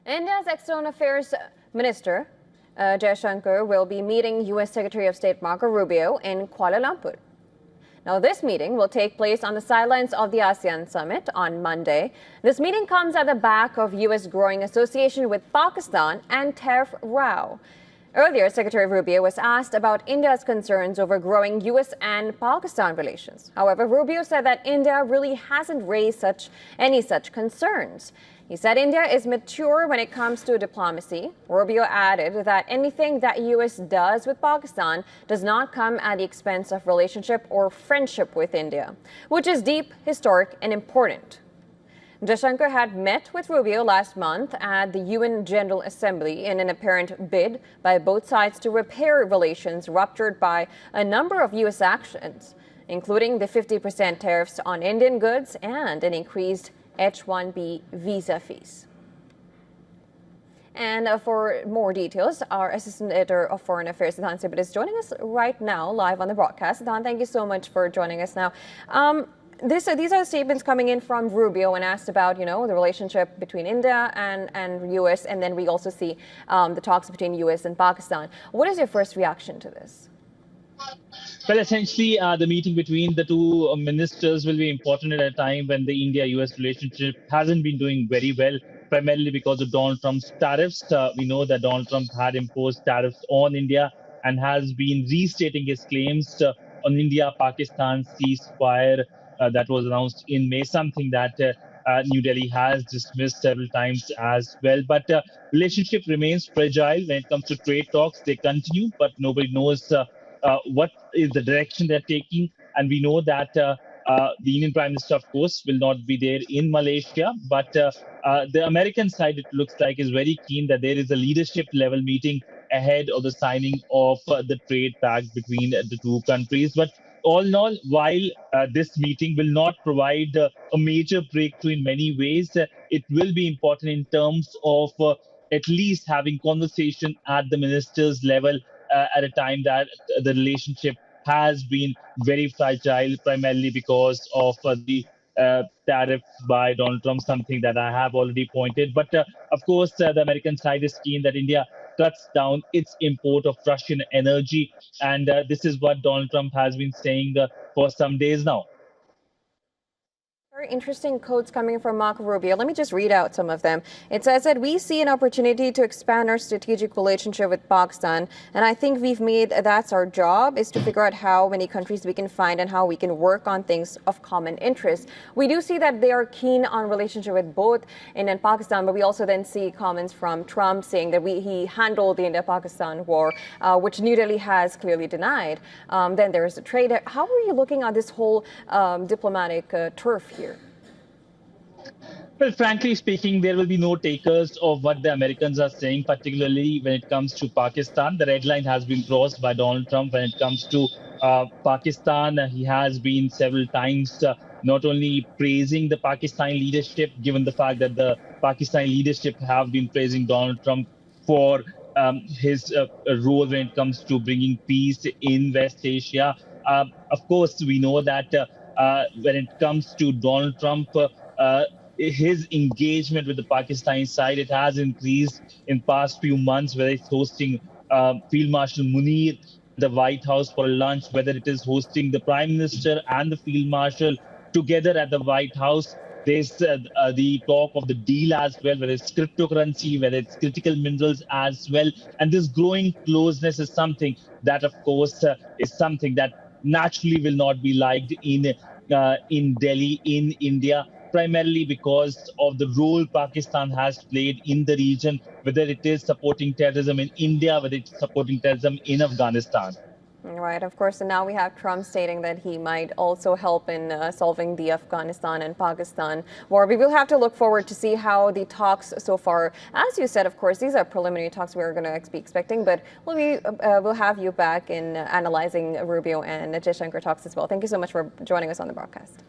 India's External Affairs Minister Jaishankar will be meeting U.S. Secretary of State Marco Rubio in Kuala Lumpur. Now, this meeting will take place on the sidelines of the Asean Summit on Monday. This meeting comes at the back of U.S. growing association with Pakistan and tariff row. Earlier, Secretary Rubio was asked about India's concerns over growing U.S. and Pakistan relations. However, Rubio said that India really hasn't raised any such concerns. He said India is mature when it comes to diplomacy. Rubio added that anything that U.S. does with Pakistan does not come at the expense of relationship or friendship with India, which is deep, historic, and important. Jaishankar had met with Rubio last month at the UN General Assembly in an apparent bid by both sides to repair relations ruptured by a number of U.S. actions, including the 50% tariffs on Indian goods and an increased H-1B visa fees. And for more details, our Assistant Editor of Foreign Affairs, Sidhan Sibit, is joining us right now live on the broadcast. Sidhan, thank you so much for joining us now. These are statements coming in from Rubio and asked about, the relationship between India and U.S. And then we also see the talks between U.S. and Pakistan. What is your first reaction to this? Well, essentially, the meeting between the two ministers will be important at a time when the India-US relationship hasn't been doing very well, primarily because of Donald Trump's tariffs. We know that Donald Trump had imposed tariffs on India and has been restating his claims on India-Pakistan ceasefire that was announced in May, something that New Delhi has dismissed several times as well. But relationship remains fragile when it comes to trade talks. They continue, but nobody knows what is the direction they're taking. And we know that the Indian Prime Minister, of course, will not be there in Malaysia. But the American side, it looks like, is very keen that there is a leadership level meeting ahead of the signing of the trade pact between the two countries. But all in all, while this meeting will not provide a major breakthrough in many ways, it will be important in terms of at least having conversation at the ministers' level at a time that the relationship has been very fragile, primarily because of the tariffs by Donald Trump, something that I have already pointed. But of course, the American side is keen that India cuts down its import of Russian energy. And this is what Donald Trump has been saying for some days now. Very interesting quotes coming from Marco Rubio. Let me just read out some of them. It says that we see an opportunity to expand our strategic relationship with Pakistan. And I think we've made that's our job, is to figure out how many countries we can find and how we can work on things of common interest. We do see that they are keen on relationship with both India and Pakistan, but we also then see comments from Trump saying that he handled the India-Pakistan war, which New Delhi has clearly denied. Then there's the trade. How are you looking at this whole diplomatic turf here? Well, frankly speaking, there will be no takers of what the Americans are saying, particularly when it comes to Pakistan. The red line has been crossed by Donald Trump when it comes to Pakistan. He has been several times not only praising the Pakistani leadership, given the fact that the Pakistani leadership have been praising Donald Trump for his role when it comes to bringing peace in West Asia. Of course, we know that when it comes to Donald Trump, his engagement with the Pakistani side, it has increased in past few months, whether it's hosting Field Marshal Munir at the White House for a lunch, whether it is hosting the Prime Minister and the Field Marshal together at the White House. There's the talk of the deal as well, whether it's cryptocurrency, whether it's critical minerals as well. And this growing closeness is something that, of course, is something that naturally will not be liked in Delhi, in India, primarily because of the role Pakistan has played in the region, whether it is supporting terrorism in India, whether it's supporting terrorism in Afghanistan. Right, of course. And now we have Trump stating that he might also help in solving the Afghanistan and Pakistan war. We will have to look forward to see how the talks so far. As you said, of course, these are preliminary talks we are going to be expecting, but we'll have you back in analyzing Rubio and Jaishankar talks as well. Thank you so much for joining us on the broadcast.